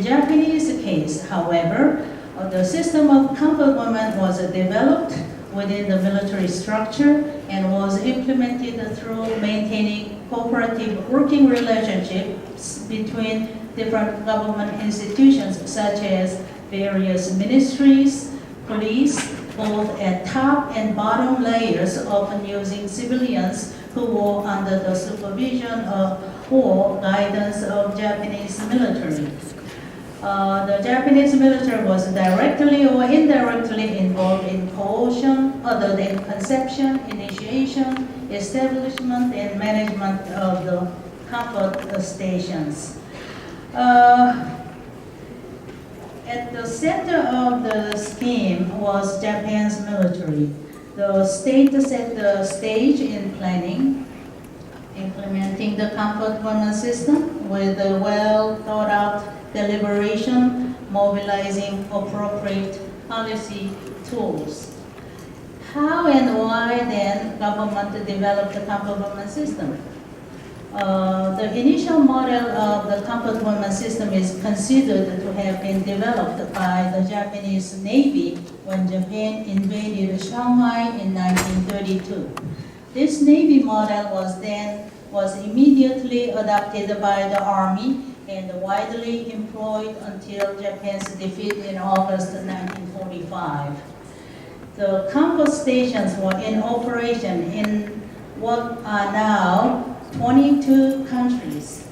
Japanese case, however, the system of comfort women was developed within the military structure and was implemented through maintaining cooperative working relationships between different government institutions such as various ministries, police, both at top and bottom layers, often using civilians who were under the supervision of or guidance of Japanese military. The Japanese military was directly or indirectly involved in coercion other than conception, initiation, establishment, and management of the comfort stations. At the center of the scheme was Japan's military. The state set the stage in planning, implementing the comfort women system with a well thought out deliberation, mobilizing appropriate policy tools. How and why then government developed the comfort women system? The initial model of the comfort women system is considered to have been developed by the Japanese Navy when Japan invaded Shanghai in 1932. This Navy model was immediately adopted by the Army and widely employed until Japan's defeat in August 1945. The comfort stations were in operation in what are now 22 countries.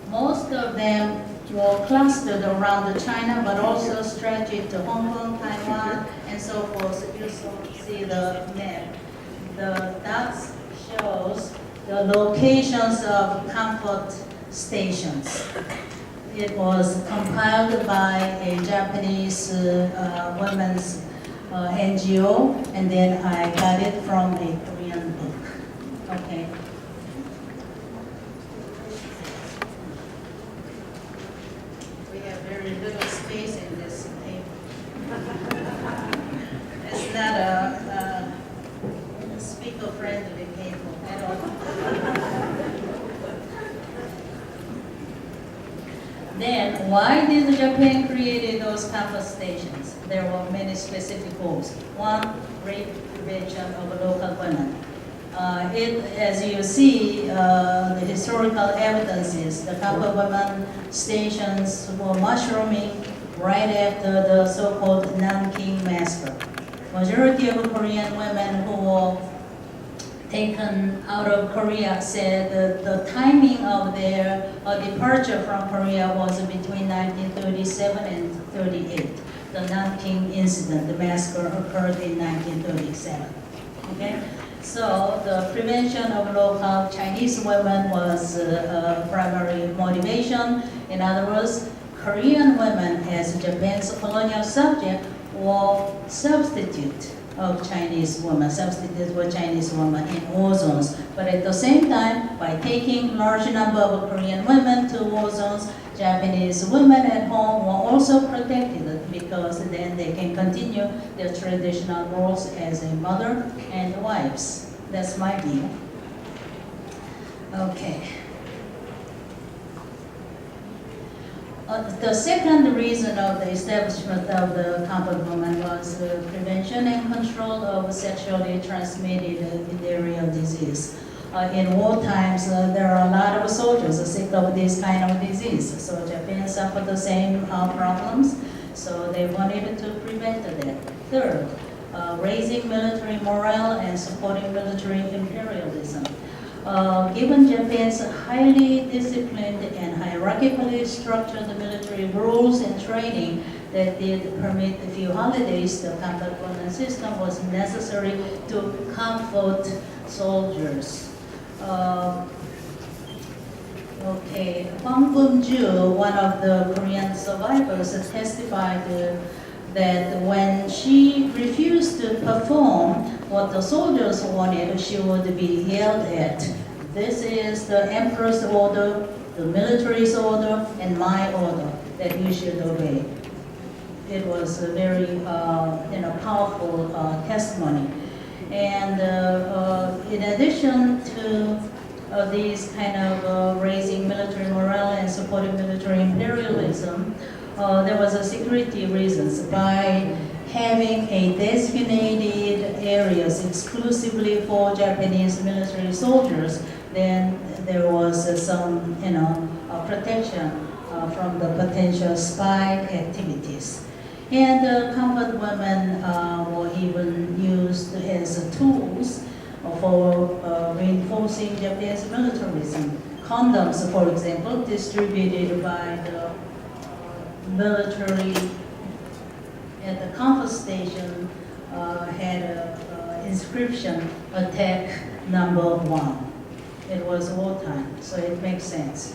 Most of them were clustered around China, but also stretched to Hong Kong, Taiwan, and so forth. You see the map. The dots shows the locations of comfort stations. It was compiled by a Japanese women's NGO, and then I got it from a Korean book. Okay. We have very little space in this paper. It's not a speaker-friendly paper at all. Then, why did Japan create those comfort stations? There were many specific goals. One, rape prevention of local women. As you see, the historical evidence is the comfort women stations were mushrooming right after the so-called Nanking massacre. Majority of Korean women who were taken out of Korea said that the timing of their departure from Korea was between 1937 and 38. The Nanking incident, the massacre occurred in 1937. Okay? So the prevention of local Chinese women was primary motivation. In other words, Korean women as Japan's colonial subject were substitute of Chinese women, substitutes for Chinese women in war zones. But at the same time, by taking large number of Korean women to war zones, Japanese women at home were also protected because then they can continue their traditional roles as a mother and wives. That's my view. Okay. The second reason of the establishment of the comfort women was prevention and control of sexually transmitted venereal disease. In war times, there are a lot of soldiers sick of this kind of disease. So Japan suffered the same problems, so they wanted to prevent that. Third, raising military morale and supporting military imperialism. Given Japan's highly disciplined and hierarchically structured military rules and training that did permit a few holidays, the comfort women system was necessary to comfort soldiers. Okay, Hwang Bum-ju, one of the Korean survivors, testified that when she refused to perform what the soldiers wanted, she would be yelled at. This is the emperor's order, the military's order, and my order that you should obey. It was a very powerful testimony. And in addition to these kind of raising military morale and supporting military imperialism, there was a security reasons by having a designated areas exclusively for Japanese military soldiers. Then there was some, protection from the potential spy activities. And comfort women were even used as tools for reinforcing Japanese militarism. Condoms, for example, distributed by the military at the comfort station had an inscription, attack number 1. It was wartime, so it makes sense.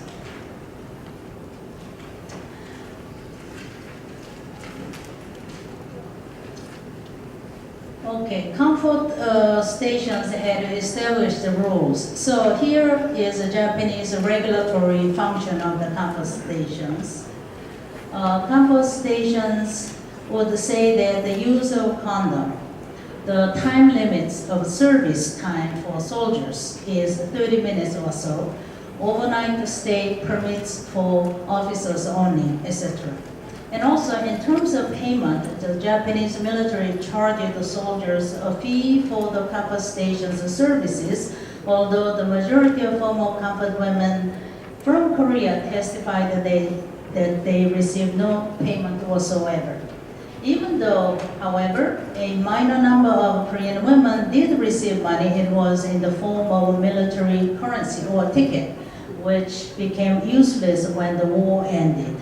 Okay, comfort stations had established the rules. So here is a Japanese regulatory function of the comfort stations. Comfort stations would say that the use of condom, the time limits of service time for soldiers is 30 minutes or so. Overnight stay permits for officers only, etc. And also, in terms of payment, the Japanese military charged the soldiers a fee for the comfort stations services, although the majority of former comfort women from Korea testified that they received no payment whatsoever. Even though, however, a minor number of Korean women did receive money, it was in the form of military currency or ticket, which became useless when the war ended.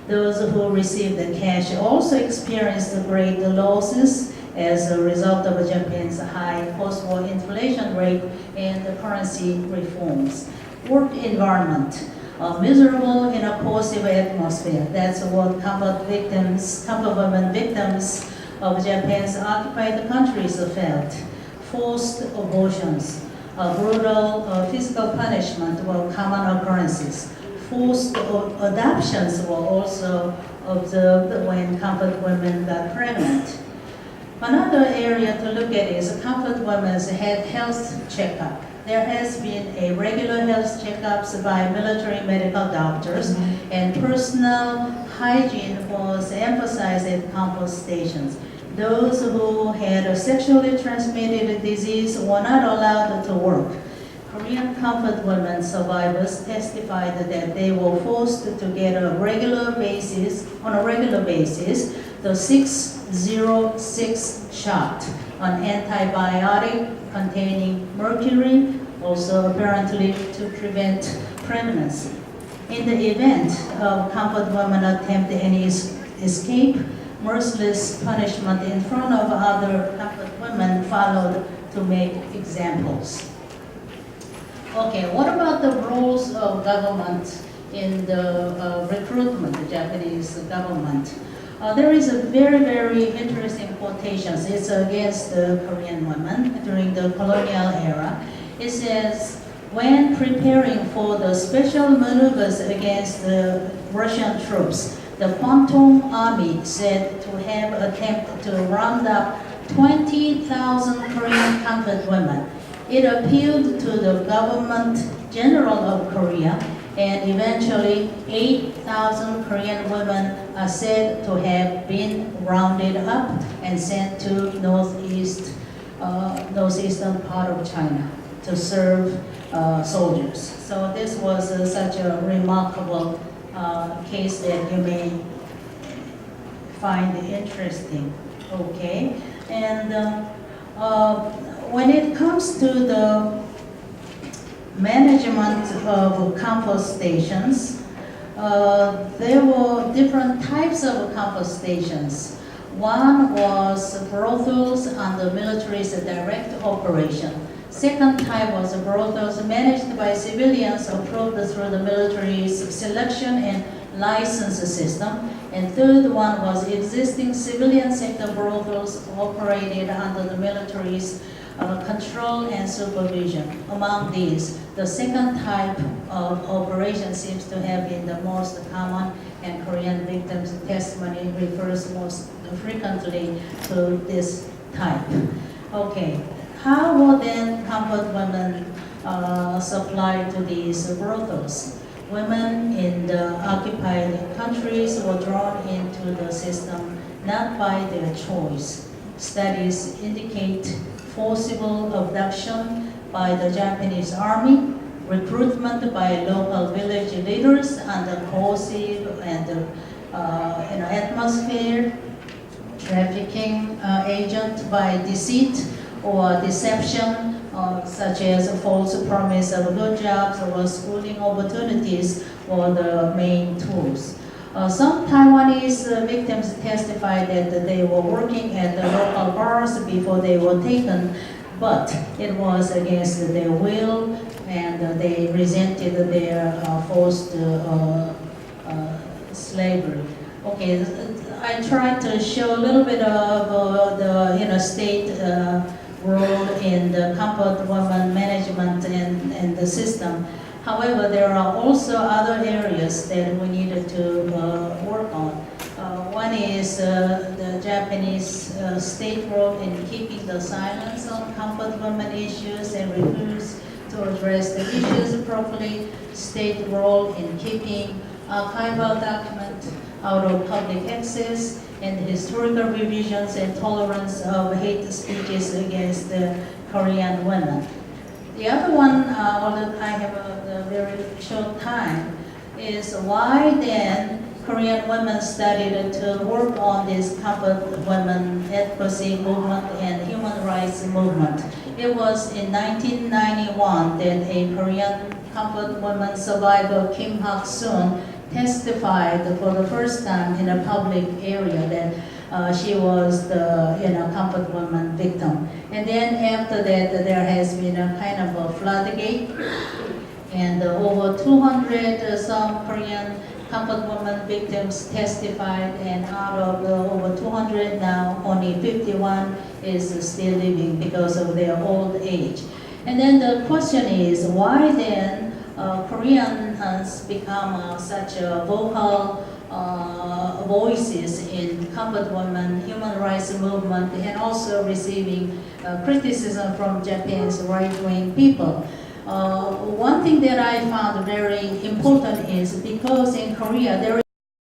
Those who received the cash also experienced great losses as a result of Japan's high post-war inflation rate and the currency reforms. Work environment, a miserable and oppressive atmosphere. That's what comfort women victims of Japan's occupied countries felt. Forced abortions, brutal physical punishment were common occurrences. Forced adoptions were also observed when comfort women got pregnant. Another area to look at is comfort women's health checkup. There has been a regular health checkups by military medical doctors, and personal hygiene was emphasized at comfort stations. Those who had a sexually transmitted disease were not allowed to work. Korean comfort women survivors testified that they were forced to get on a regular basis, the 606 shot, an antibiotic containing mercury, also apparently to prevent pregnancy. In the event of comfort women attempt any escape, merciless punishment in front of other comfort women followed to make examples. Okay, what about the roles of government in the recruitment, the Japanese government? There is a very, very interesting quotation. It's against the Korean women during the colonial era. It says, when preparing for the special maneuvers against the Russian troops, the Kwantung Army said to have attempted to round up 20,000 Korean comfort women. It appealed to the government general of Korea, and eventually 8,000 Korean women are said to have been rounded up and sent to northeastern part of China to serve soldiers. So this was such a remarkable case that you may find interesting. Okay, and when it comes to the management of comfort stations, there were different types of comfort stations. One was brothels under military's direct operation. Second type was brothels managed by civilians approved through the military's selection and license system. And third one was existing civilian sector brothels operated under the military's control and supervision. Among these, the second type of operation seems to have been the most common, and Korean victims' testimony refers most frequently to this type. Okay, how were then comfort women supplied to these brothels? Women in the occupied countries were drawn into the system not by their choice. Studies indicate forcible abduction by the Japanese army, recruitment by local village leaders under coercive and atmosphere, trafficking agent by deceit or deception, such as a false promise of good jobs or schooling opportunities were the main tools. Some Taiwanese victims testified that they were working at the local bars before they were taken, but it was against their will and they resented their forced slavery. Okay, I tried to show a little bit of the state role in the comfort women management and the system. However, there are also other areas that we needed to work on. One is the Japanese state role in keeping the silence on comfort women issues and refuse to address the issues properly. State role in keeping archival documents out of public access and historical revisions and tolerance of hate speeches against the Korean women. The other one, although I have a very short time, is why then Korean women started to work on this comfort women advocacy movement and human rights movement. It was in 1991 that a Korean comfort woman survivor, Kim Hak-soon, testified for the first time in a public area that she was the comfort woman victim. And then after that, there has been a kind of a floodgate, and over 200 some Korean comfort woman victims testified, and out of over 200 now, only 51 is still living because of their old age. And then the question is, why then Korean has become such a vocal voices in comfort women, human rights movement, and also receiving criticism from Japan's right-wing people. One thing that I found very important is because in Korea there